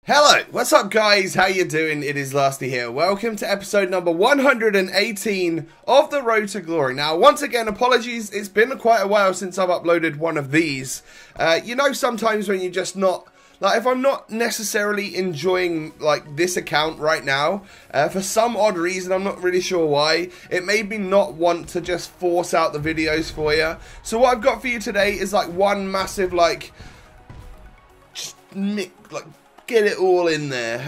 Hello, what's up guys, how you doing? It is Lasty here. Welcome to episode number 118 of the Road to Glory. Now, once again, apologies, it's been quite a while since I've uploaded one of these. You know, sometimes when you're just not, like, if I'm not necessarily enjoying, like, this account right now, for some odd reason, I'm not really sure why, it made me not want to just force out the videos for you. So what I've got for you today is, like, one massive, like, get it all in there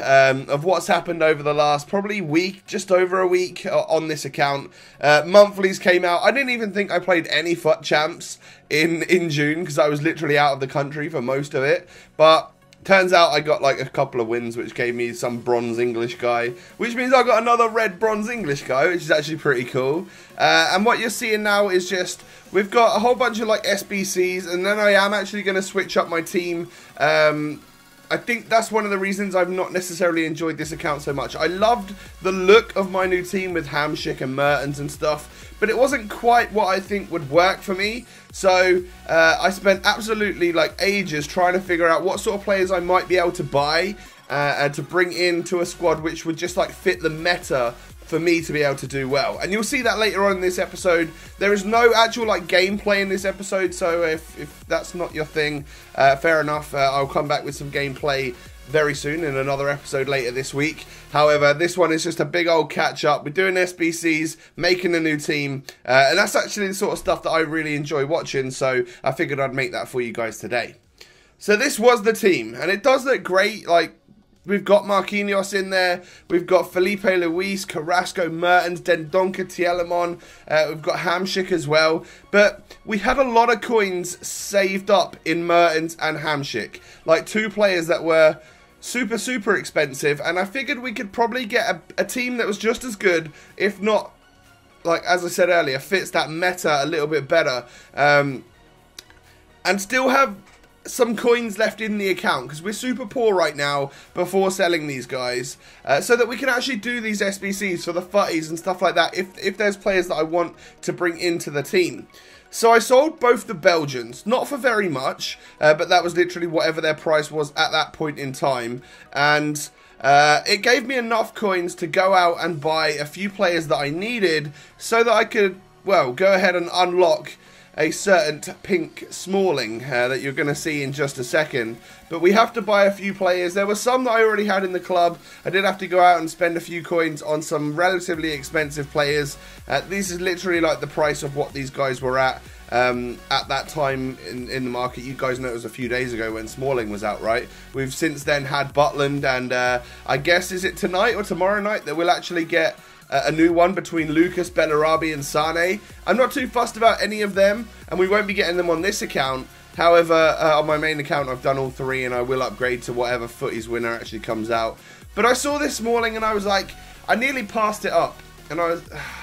of what's happened over the last probably week, just over a week on this account. Monthlies came out. I didn't even think I played any FUT Champs in June because I was literally out of the country for most of it. But turns out I got like a couple of wins, which gave me some bronze English guy, which means I got another red bronze English guy, which is actually pretty cool. And what you're seeing now is just, we've got a whole bunch of like SBCs, and then I am actually going to switch up my team. I think that's one of the reasons I've not necessarily enjoyed this account so much. I loved the look of my new team with Hamsik and Mertens and stuff, but it wasn't quite what I think would work for me. So I spent absolutely like ages trying to figure out what sort of players I might be able to buy and to bring into a squad which would just like fit the meta for me to be able to do well. And you'll see that later on in this episode. There is no actual like gameplay in this episode, so if that's not your thing, fair enough. I'll come back with some gameplay very soon in another episode later this week. However, this one is just a big old catch up. We're doing SBCs, making a new team, and that's actually the sort of stuff that I really enjoy watching, so I figured I'd make that for you guys today. So this was the team, and it does look great. Like, we've got Marquinhos in there, we've got Felipe Luis, Carrasco, Mertens, Dendoncker, Tielemon, we've got Hamsik as well, but we had a lot of coins saved up in Mertens and Hamsik, like two players that were super expensive, and I figured we could probably get a team that was just as good, if not, like as I said earlier, fits that meta a little bit better, and still have some coins left in the account, because we're super poor right now before selling these guys, so that we can actually do these SBCs for the FUTTIES and stuff like that if there's players that I want to bring into the team. So I sold both the Belgians, not for very much, but that was literally whatever their price was at that point in time, and it gave me enough coins to go out and buy a few players that I needed so that I could, well, go ahead and unlock a certain pink Smalling that you're going to see in just a second. But we have to buy a few players. There were some that I already had in the club. I did have to go out and spend a few coins on some relatively expensive players. This is literally like the price of what these guys were at that time in the market. You guys know it was a few days ago when Smalling was out, right? We've since then had Butland, and I guess, is it tonight or tomorrow night that we'll actually get a new one between Lucas, Bellarabi and Sane. I'm not too fussed about any of them, and we won't be getting them on this account. However, on my main account I've done all three, and I will upgrade to whatever FUTTIES winner actually comes out. But I saw this Smalling and I was like, I nearly passed it up, and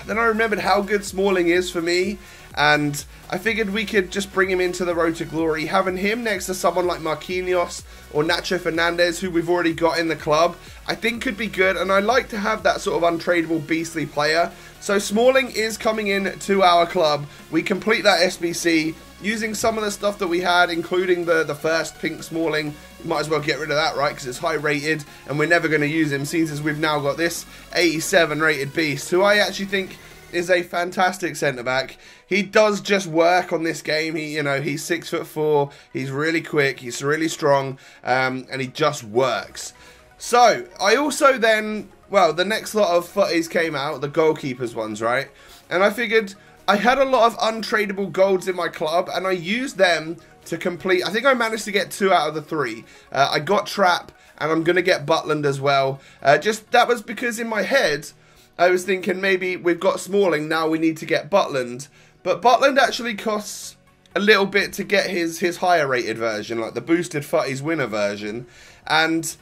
then I remembered how good Smalling is for me, and I figured we could just bring him into the Road to Glory. Having him next to someone like Marquinhos or Nacho Fernandez, who we've already got in the club, I think could be good, and I like to have that sort of untradeable beastly player. So Smalling is coming in to our club. We complete that SBC using some of the stuff that we had, including the first pink Smalling. Might as well get rid of that, right, because it's high rated and we're never going to use him, since as we've now got this 87 rated beast, who I actually think is a fantastic centre-back. He does just work on this game. He, you know, he's 6'4", he's really quick, he's really strong, and he just works. So, I also then, well, the next lot of FUTTIES came out, the goalkeepers ones, right? And I figured I had a lot of untradeable golds in my club, and I used them to complete, I think I managed to get 2 out of the 3. I got Trap, and I'm going to get Butland as well. Just, that was because in my head, I was thinking maybe we've got Smalling, now we need to get Butland. But Butland actually costs a little bit to get his higher rated version, like the boosted FUTTIES winner version. And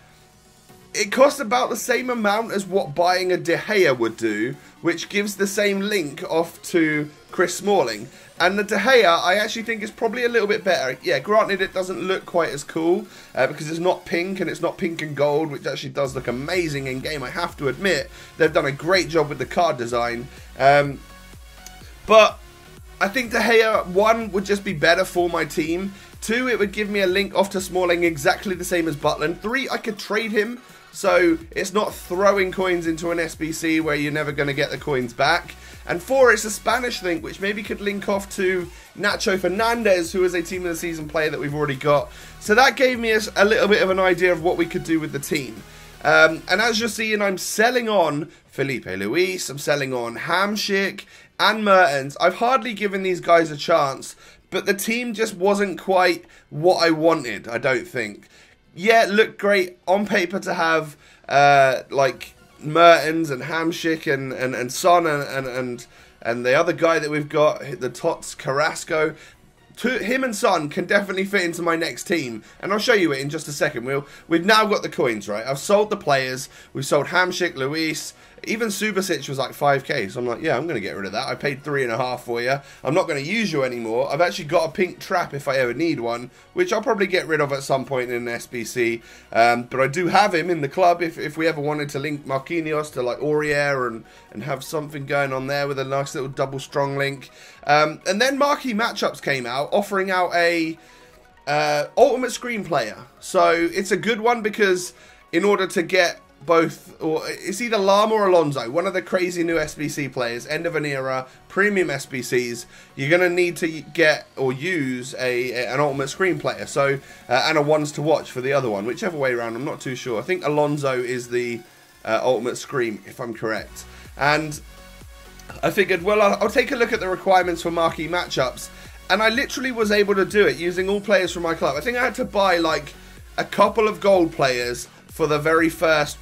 it costs about the same amount as what buying a De Gea would do, which gives the same link off to Chris Smalling. And the De Gea, I actually think is probably a little bit better. Yeah, granted it doesn't look quite as cool, because it's not pink, and it's not pink and gold, which actually does look amazing in game, I have to admit. They've done a great job with the card design. But I think De Gea, one, would just be better for my team. 2, it would give me a link off to Smalling exactly the same as Butland. 3, I could trade him, so it's not throwing coins into an SBC where you're never going to get the coins back. And 4, it's a Spanish link, which maybe could link off to Nacho Fernandez, who is a Team of the Season player that we've already got. So that gave me a little bit of an idea of what we could do with the team. And as you're seeing, I'm selling on Felipe Luis, I'm selling on Hamsik and Mertens. I've hardly given these guys a chance, but the team just wasn't quite what I wanted, I don't think. Yeah, it looked great on paper to have, like, Mertens and Hamsik and Son and the other guy that we've got, the TOTS Carrasco. Him and Son can definitely fit into my next team, and I'll show you it in just a second. We've now got the coins, right? I've sold the players. We've sold Hamsik, Luis, even Subasic was like 5k, so I'm like, yeah, I'm going to get rid of that. I paid 3.5 for you. I'm not going to use you anymore. I've actually got a pink trap if I ever need one, which I'll probably get rid of at some point in an SBC. But I do have him in the club if we ever wanted to link Marquinhos to like Aurier and have something going on there with a nice little double strong link. And then Marquee Matchups came out, offering out a ultimate screen player. So it's a good one because in order to get both, or it's either Llama or Alonso, one of the crazy new SBC players, end of an era, premium SBCs, you're going to need to get or use an ultimate screen player. So, and a ones to watch for the other one, whichever way around, I'm not too sure. I think Alonso is the ultimate screen, if I'm correct. And I figured, well, I'll take a look at the requirements for Marquee Matchups, and I literally was able to do it using all players from my club. I think I had to buy like a couple of gold players for the very first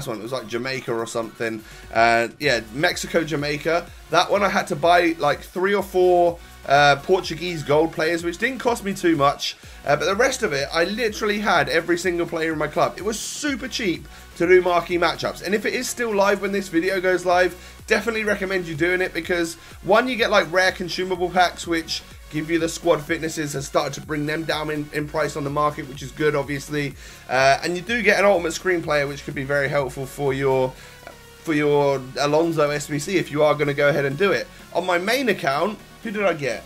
one. It was like Jamaica or something. Yeah, Mexico, Jamaica. That one I had to buy like 3 or 4 Portuguese gold players, which didn't cost me too much. But the rest of it, I literally had every single player in my club. It was super cheap to do Marquee Matchups. And if it is still live when this video goes live, definitely recommend you doing it because, one, you get like rare consumable packs, which give you the squad fitnesses, has started to bring them down in price on the market, which is good, obviously. And you do get an ultimate screen player, which could be very helpful for your Alonso SBC if you are going to go ahead and do it. On my main account, who did I get?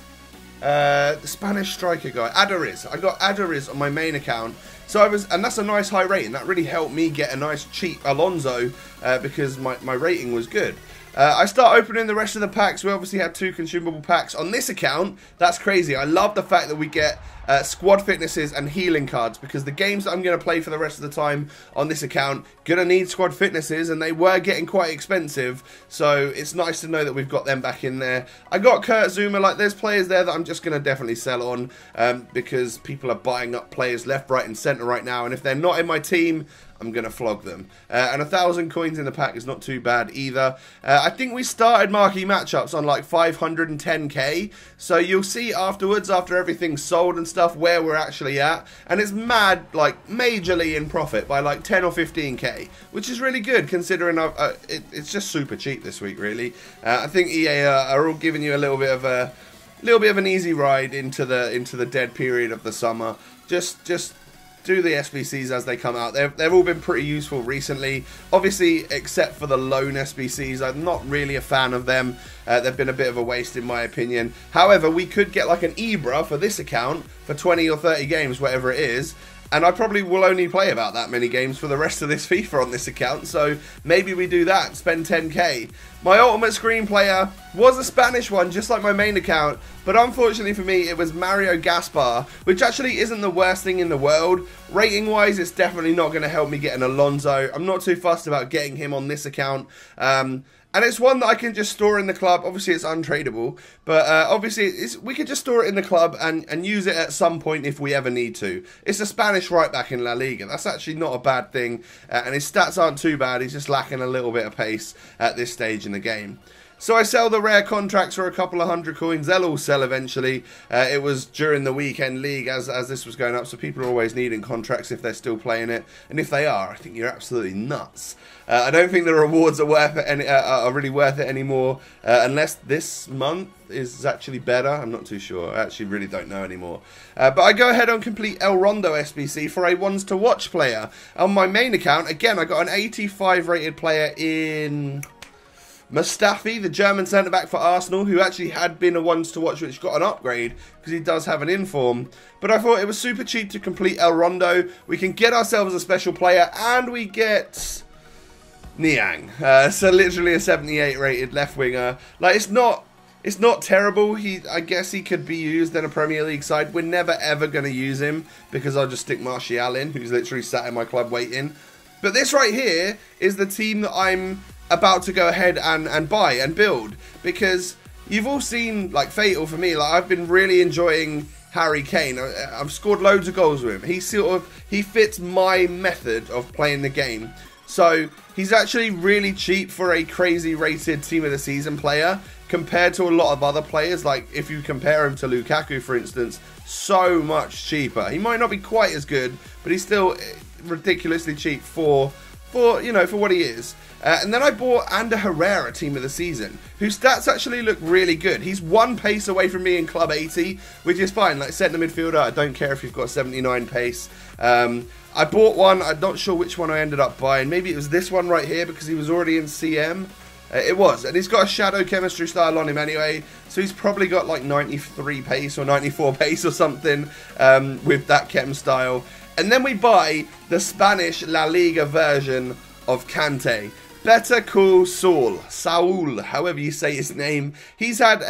The Spanish striker guy, Adariz. I got Adariz on my main account. So and that's a nice high rating. That really helped me get a nice cheap Alonso because my rating was good. I start opening the rest of the packs. We obviously had 2 consumable packs. On this account, that's crazy. I love the fact that we get squad fitnesses and healing cards because the games that I'm going to play for the rest of the time on this account going to need squad fitnesses, and they were getting quite expensive. So it's nice to know that we've got them back in there. I got Kurt Zuma. Like, there's players there that I'm just going to definitely sell on because people are buying up players left, right and centre right now. And if they're not in my team, I'm going to flog them. And 1,000 coins in the pack is not too bad either. I think we started Marquee Matchups on like 510k. So you'll see afterwards, after everything's sold and stuff, where we're actually at. And it's mad, like majorly in profit by like 10 or 15k, which is really good considering it's just super cheap this week, really. I think EA are all giving you a little bit of an easy ride into the dead period of the summer. Just do the SBCs as they come out. They've all been pretty useful recently. Obviously, except for the loan SBCs, I'm not really a fan of them. They've been a bit of a waste in my opinion. However, we could get like an Ibra for this account for 20 or 30 games, whatever it is. And I probably will only play about that many games for the rest of this FIFA on this account. So maybe we do that, spend 10k. My ultimate screen player was a Spanish one, just like my main account. But unfortunately for me, it was Mario Gaspar, which actually isn't the worst thing in the world. Rating-wise, it's definitely not going to help me get an Alonso. I'm not too fussed about getting him on this account. And it's one that I can just store in the club. Obviously, it's untradeable. But obviously, we could just store it in the club and use it at some point if we ever need to. It's a Spanish right-back in La Liga. That's actually not a bad thing. And his stats aren't too bad. He's just lacking a little bit of pace at this stage in the game. So I sell the rare contracts for a couple of 100 coins. They'll all sell eventually. It was during the weekend league as this was going up. So people are always needing contracts if they're still playing it. And if they are, I think you're absolutely nuts. I don't think the rewards are really worth it anymore. Unless this month is actually better. I'm not too sure. I actually really don't know anymore. But I go ahead and complete El Rondo SBC for a ones to watch player. On my main account, again, I got an 85 rated player in... Mustafi, the German centre-back for Arsenal, who actually had been a ones to watch, which got an upgrade because he does have an inform. But I thought it was super cheap to complete El Rondo. We can get ourselves a special player, and we get Niang. So literally a 78 rated left winger. Like, it's not terrible. I guess he could be used in a Premier League side. We're never ever going to use him because I'll just stick Martial in, who's literally sat in my club waiting. But this right here is the team that I'm about to go ahead and buy and build, because you've all seen, like, Fatal for me, like, I've been really enjoying Harry Kane. I've scored loads of goals with him. He fits my method of playing the game. So he's actually really cheap for a crazy rated team of the season player compared to a lot of other players. Like, if you compare him to Lukaku, for instance, so much cheaper. He might not be quite as good, but he's still ridiculously cheap for what he is. And then I bought Ander Herrera, team of the season, whose stats actually look really good. He's one pace away from me in Club 80, which is fine. Like, centre midfielder, I don't care if you've got 79 pace. I bought one, I'm not sure which one I ended up buying. Maybe it was this one right here because he was already in CM. It was, and he's got a shadow chemistry style on him anyway, so he's probably got like 93 pace or 94 pace or something with that chem style. And then we buy the Spanish La Liga version of Kante. Better Call Saul, however you say his name. He's had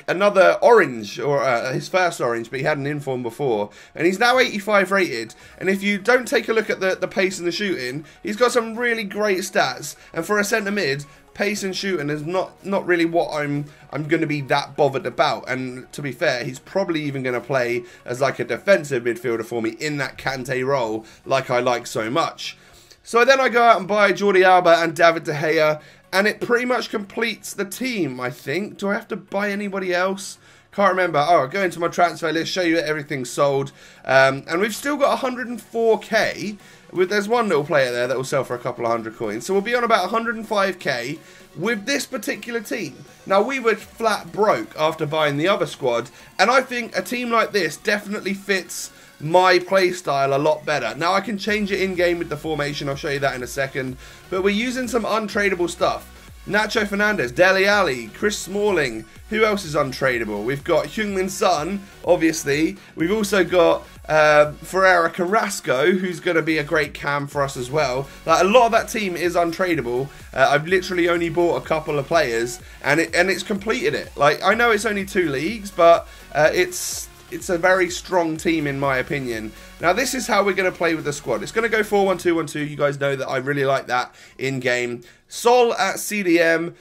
another orange, or his first orange, but he had an inform before. And he's now 85 rated. And if you don't take a look at the pace and the shooting, he's got some really great stats. And for a centre mid, pace and shooting is not really what I'm going to be that bothered about. And to be fair, he's probably even going to play as like a defensive midfielder for me in that Kante role, like I like so much. So then I go out and buy Jordi Alba and David De Gea, and it pretty much completes the team, I think. Do I have to buy anybody else? Can't remember. Oh, I'll go into my transfer list, show you everything's sold. And we've still got 104k. There's one little player there that will sell for a couple of hundred coins. So we'll be on about 105k with this particular team. Now, we were flat broke after buying the other squad, and I think a team like this definitely fits my play style a lot better. Now, I can change it in-game with the formation. I'll show you that in a second. But we're using some untradeable stuff. Nacho Fernandez, Dele Alli, Chris Smalling. Who else is untradeable? We've got Heung-min Son, obviously. We've also got Ferreira Carrasco, who's going to be a great cam for us as well. Like, a lot of that team is untradeable. I've literally only bought a couple of players, and it's completed it. Like, I know it's only 2 leagues, but it's a very strong team in my opinion. Now, this is how we're going to play with the squad. It's going to go 4-1-2-1-2. You guys know that I really like that in-game. Sol at CDM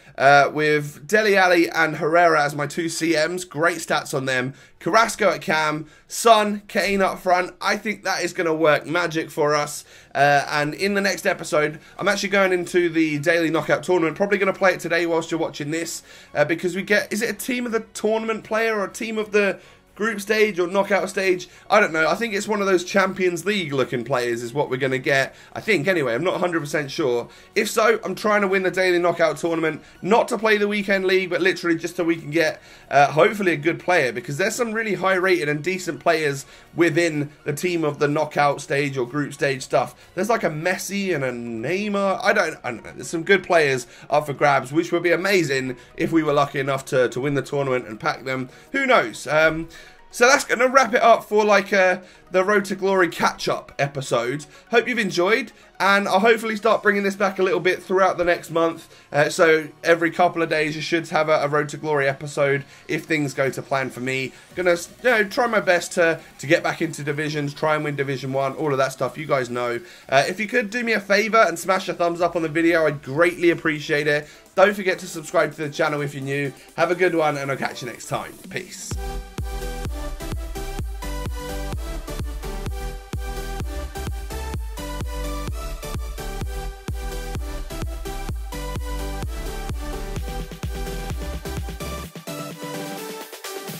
with Dele Alli and Herrera as my 2 CMs. Great stats on them. Carrasco at cam. Son, Kane up front. I think that is going to work magic for us. And in the next episode, I'm actually going into the daily knockout tournament. Probably going to play it today whilst you're watching this. Because we get... Is it a team of the tournament player or a team of the group stage or knockout stage? I don't know. I think it's one of those Champions League looking players is what we're going to get. I think, anyway. I'm not 100% sure. If so, I'm trying to win the daily knockout tournament. Not to play the weekend league, but literally just so we can get, hopefully, a good player. Because there's some really high rated and decent players within the team of the knockout stage or group stage stuff. There's like a Messi and a Neymar. I don't know. There's some good players up for grabs, which would be amazing if we were lucky enough to win the tournament and pack them. Who knows? So that's going to wrap it up for like the Road to Glory catch-up episode. Hope you've enjoyed, and I'll hopefully start bringing this back a little bit throughout the next month. So every couple of days you should have a Road to Glory episode if things go to plan for me. Gonna try my best to get back into divisions, try and win Division 1, all of that stuff. You guys know. If you could do me a favour and smash a thumbs up on the video, I'd greatly appreciate it. Don't forget to subscribe to the channel if you're new. Have a good one, and I'll catch you next time. Peace.